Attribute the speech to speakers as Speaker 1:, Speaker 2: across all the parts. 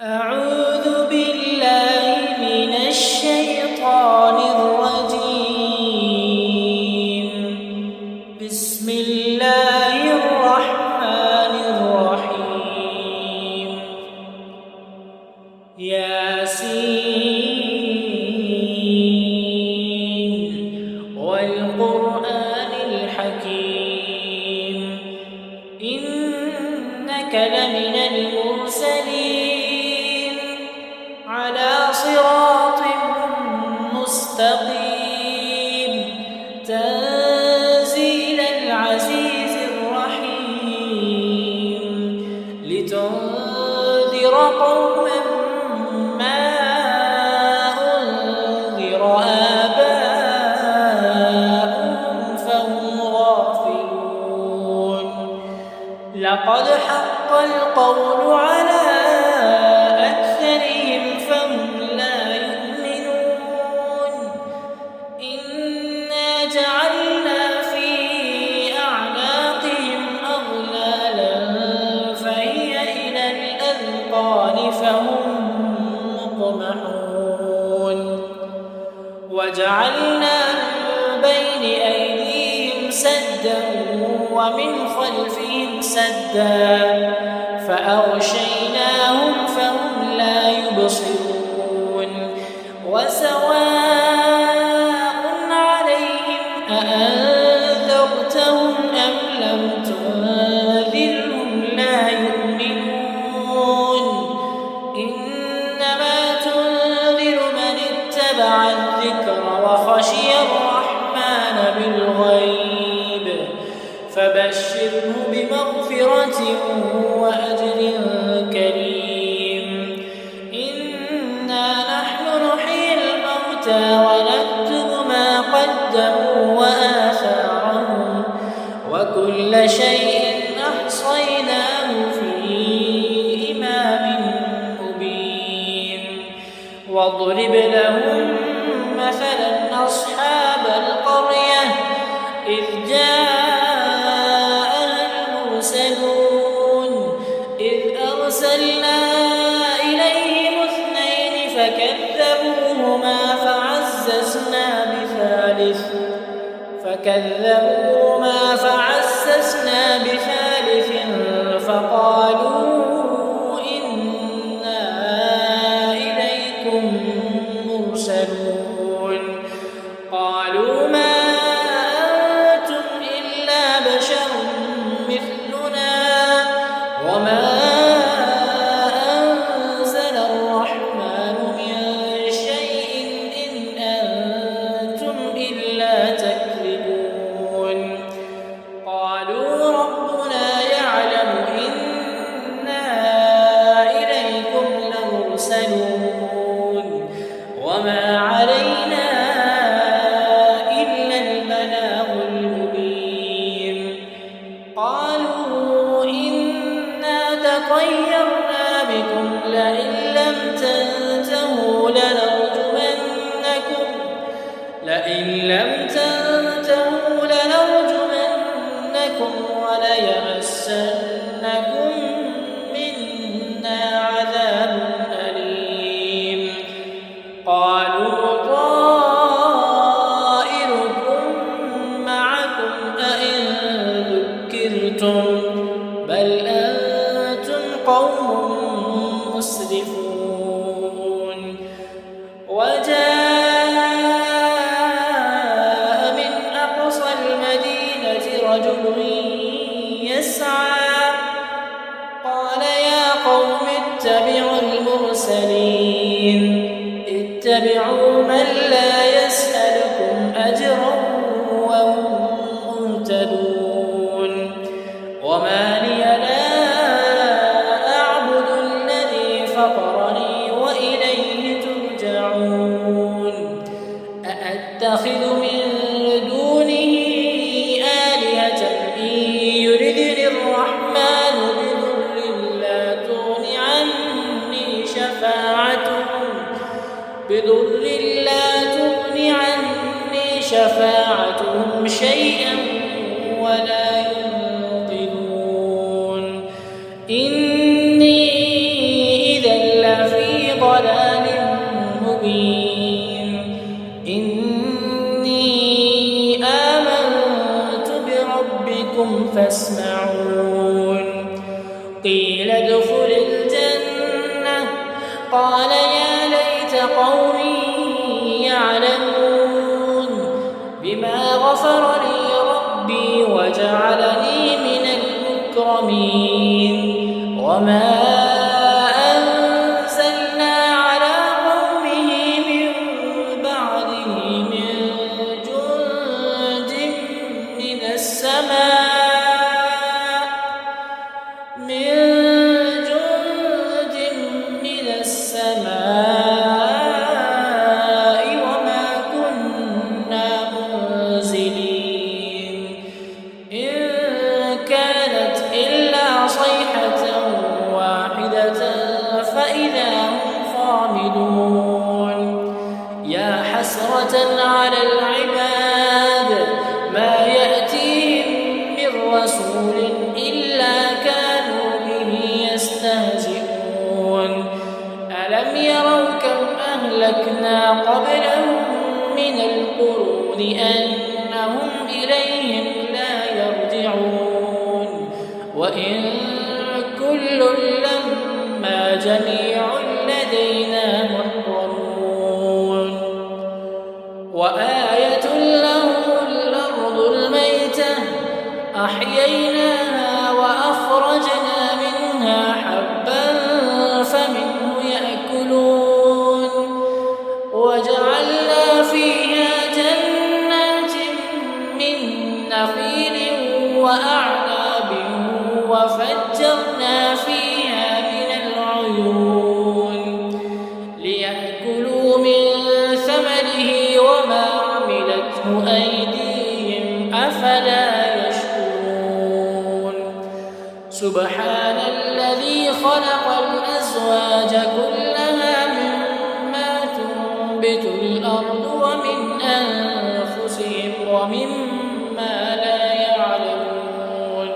Speaker 1: أعوذ بالله من الشيطان الرجيم. بسم الله الرحمن الرحيم. ياسين والقرآن الحكيم إنك لمن المرسلين على صراط مستقيم تنزيل العزيز الرحيم لتنذر قوما ما أنذر آباؤهم فهم غافلون لقد حق القول على أكثرهم فهم لا يؤمنون إنا جعلنا في أعناقهم أغلالا فهي إلى الأذقان فهم مقمحون وجعلنا من بين أيديهم سدا ومن خلفهم سدا فأغشيناهم فهم لا يبصرون وسواء عليهم أأنذرتهم أم لم تنذرهم لا يؤمنون إنما تنذر من اتبع الذكر وخشي الرحمن بالغيب فبشره بمغفرة وأجر كريم إنا نحن نحيي الموتى ونكتب ما قدموا وآثارهم وكل شيء أحصيناه في إمام مبين واضرب لهم مثلا أصحاب القرية إذ أرسلنا إليهم اثنين فكذبوهما فعززنا بثالث فقالوا إنا إليكم مرسلون قالوا ما أنتم إلا بشر مثلنا وما وما علينا إلا البلاغ المبين قالوا إنا تطيرنا بكم لئن لم تنتهوا لنرجمنكم وليمسنكم منا عذاب أليم قالوا طائركم معكم أئن ذكرتم بل أنتم قوم مسرفون وجاء من أقصى المدينة رجل يسعى قال يا قوم اتبعوا المرسلين اتبعوا من لا يسألكم أجرا وهم مهتدون وما لي لا أعبد الذي فطرني وإليه ترجعون أأتخذ من دونه آلهة إن يردني الرحمن بضر لا تغن عني شفاعتهم شيئا ولا ينقذون إني إذا قال يا ليت قومي يعلمون بما غفر لي ربي وجعلني من المكرمين وما أنزلنا على قومه من بعده من جند من السماء وما كنا منزلين إن كانت إلا صيحة واحدة فإذا هم خامدون يا حسرة على العباد ما يأتيهم من رسول إلا كانوا به يستهزئون ألم يروا كم أهلكنا قبلهم من القرون أنهم إليهم لا يرجعون وإن كل لما جميع لدينا محضرون وآية لهم الأرض الميتة أحييناها وأخرجنا منها حبا فمنه يأكلون وجعلنا فيها جنات من نخيل وأعناب وفجرنا فيها من العيون ليأكلوا من ثمره وما عملته أيديهم أفلا يشكرون سبحان الذي خلق الأزواج كلها مما تنبت الأرض ومن أنفسهم ومما لا يعلمون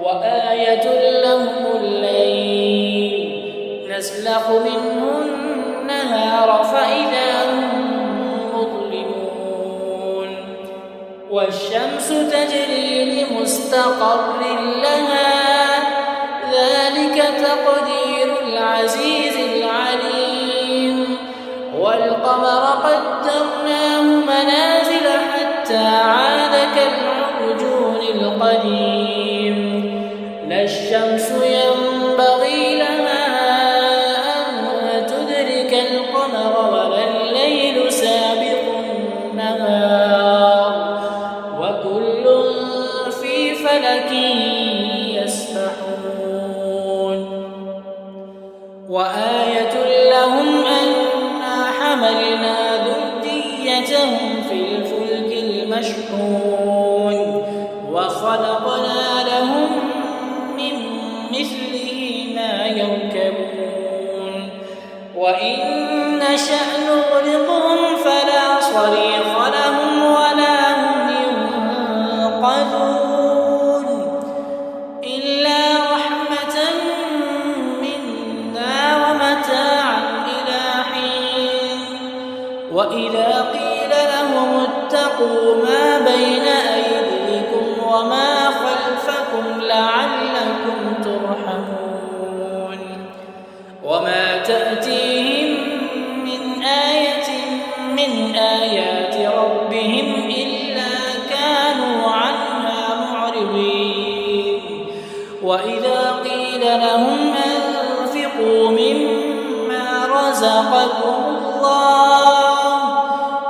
Speaker 1: وآية لهم الليل نسلخ منه النهار فإذا هم مظلمون والشمس تجري لمستقر لها ذلك تقدير العزيز العليم والقمر قدرناه منازل حتى عاد كالعرجون القديم لا الشمس ينبغي لها أن تدرك القمر ولا الليل سابق النهار وكل في فلك يسبحون وآية لهم أنا حملنا ذريتهم في الفلك المشحون وخلقنا لهم من مثله ما يركبون وإن نشأ نغرقهم فلا صريخ لهم ولا هم ينقذون إلا رحمة منا ومتاعا إلى حين وإذا قيل لهم اتقوا ما بين أيديكم وما خلفكم لعلكم ترحمون وما تأتيهم من آية من آيات ربهم إلا كانوا عنها معرضين وإذا قيل لهم أنفقوا مما رزقكم الله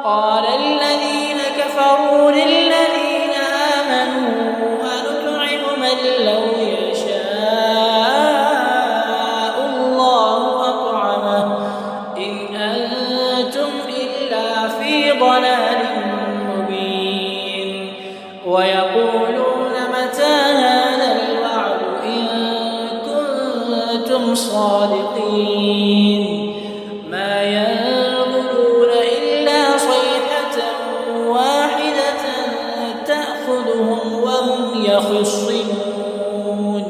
Speaker 1: قال الذين كفروا للذين آمنوا أنطعم من لو يشاء الله أطعمه إن أنتم إلا في ضلال مبين ويقولون متى هذا الوعد إن كنتم صادقين ما ينظرون إلا صيحة واحدة تأخذهم وهم يخصمون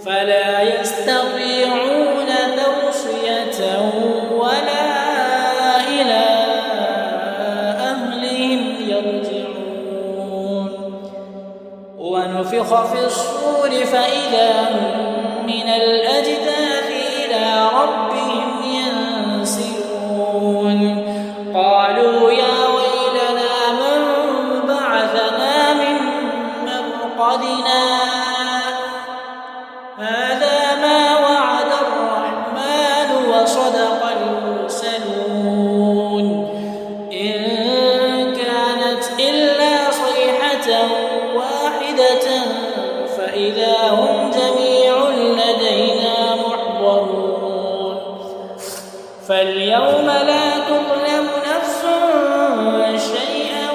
Speaker 1: فلا يستطيعون توصية ولا إلى أهلهم يرجعون ونفخ في الصور فإذا هم من الأجداث إلى ربهم صدق المرسلون إن كانت إلا صيحة واحدة فإذا هم جميع لدينا محضرون فاليوم لا تظلم نفس شيئا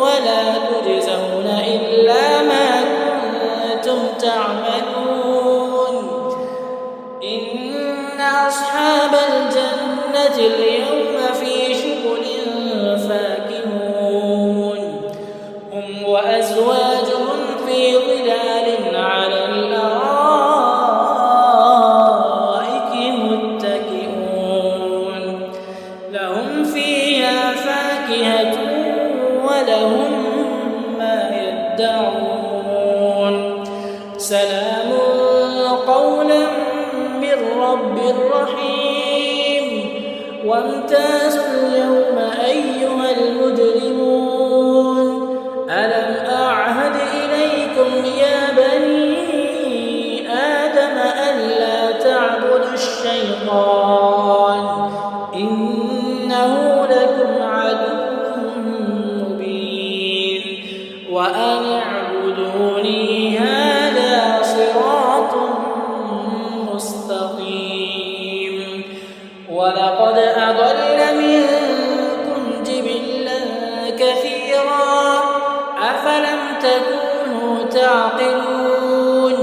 Speaker 1: ولا تجزون إلا ما كنتم تعملون إن أصحاب الجنة اليوم في شغل فاكهون هم وأزواجهم في ظلال على الأرائك متكئون لهم فيها فاكهة ولهم ما يدعون سلام قولا من رب رحيم وامتازوا اليوم أيها المجرمون ألم أعهد إليكم يا بني آدم ألا تعبدوا الشيطان إنه لكم عدو مبين وأن اعبدوني هذا صراط مستقيم ولقد أضل منكم جبلا كثيرا أفلم تكونوا تعقلون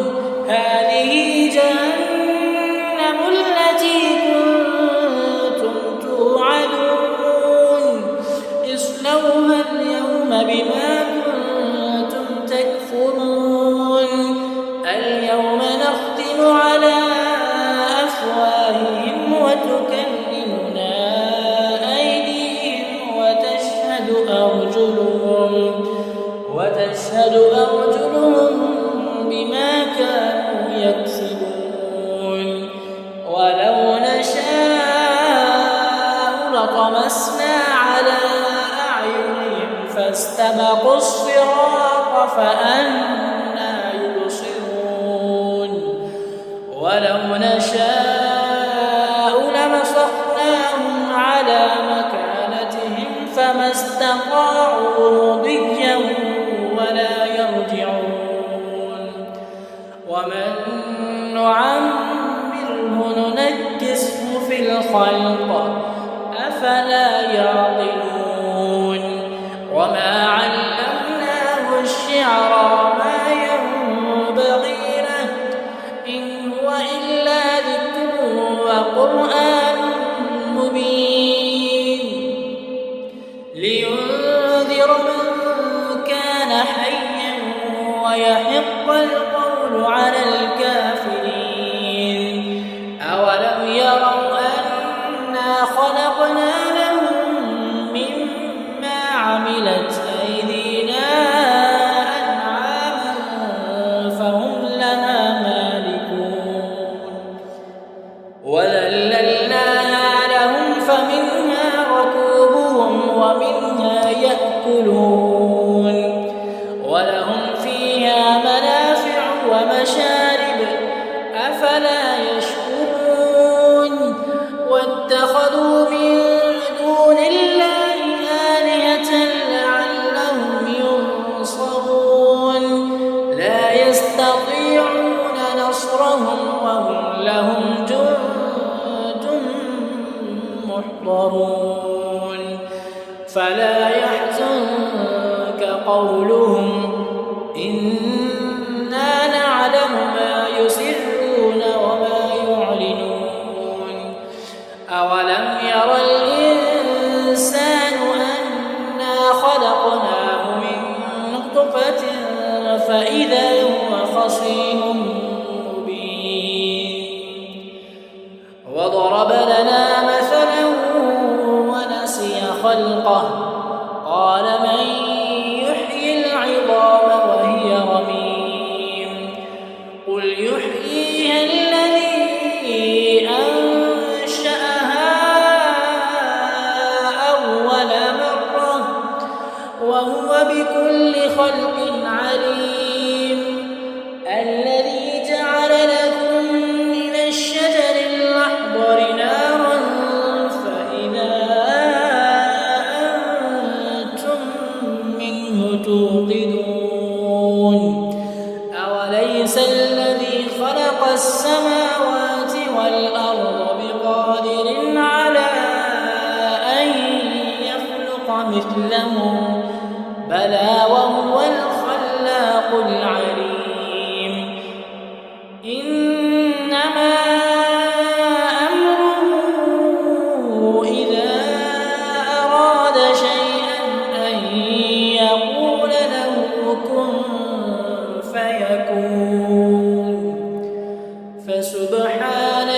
Speaker 1: هذه جهنم التي كنتم توعدون اصلوها اليوم بما كنتم تكفرون اليوم نختم على أفواههم وتكلمنا أيديهم وتشهد أرجلهم بما كانوا يكسبون ولو نشاء لطمسنا على أعينهم فاستبقوا الصراط فأنى يبصرون ولو نشاء لمسخناهم على مكانتهم فما استطاعوا مضيا ولا يرجعون ومن نعمره ننكسه في الخلق أفلا يعقلون وما علمناه الشعر ما ينبغي له إن هو إلا ذكر وقرآن مبين لينذر من كان حيا ويحق القول على الكافرين أولم يروا أنا خلقنا لهم مما عملت أيدينا أنعاما فهم لها مالكون وذللناها لهم فمنها ركوبهم ومنها يأكلون ولهم فيها منافع ومشارب أفلا يشكرون واتخذوا من دون الله آلهة لعلهم ينصرون لا يستطيعون نصرهم وهم لهم جند محضرون فلا يحزنك قولهم إنا نعلم ما يسرون وما يعلنون أولم ير الإنسان أنا خلقناه من نطفة فإذا هو خصيم مبين وضرب لنا مثلا ونسي خلقه قال من يحيي العظام وهي رميم قل يحييها الذي أنشأها أول مرة وهو بكل خلق عليم الذي جعل لكم من الشجر الأخضر نارا مثله بلى وهو الخلاق العليم إنما أمره إذا أراد شيئا أن يقول له كن فيكون فسبحان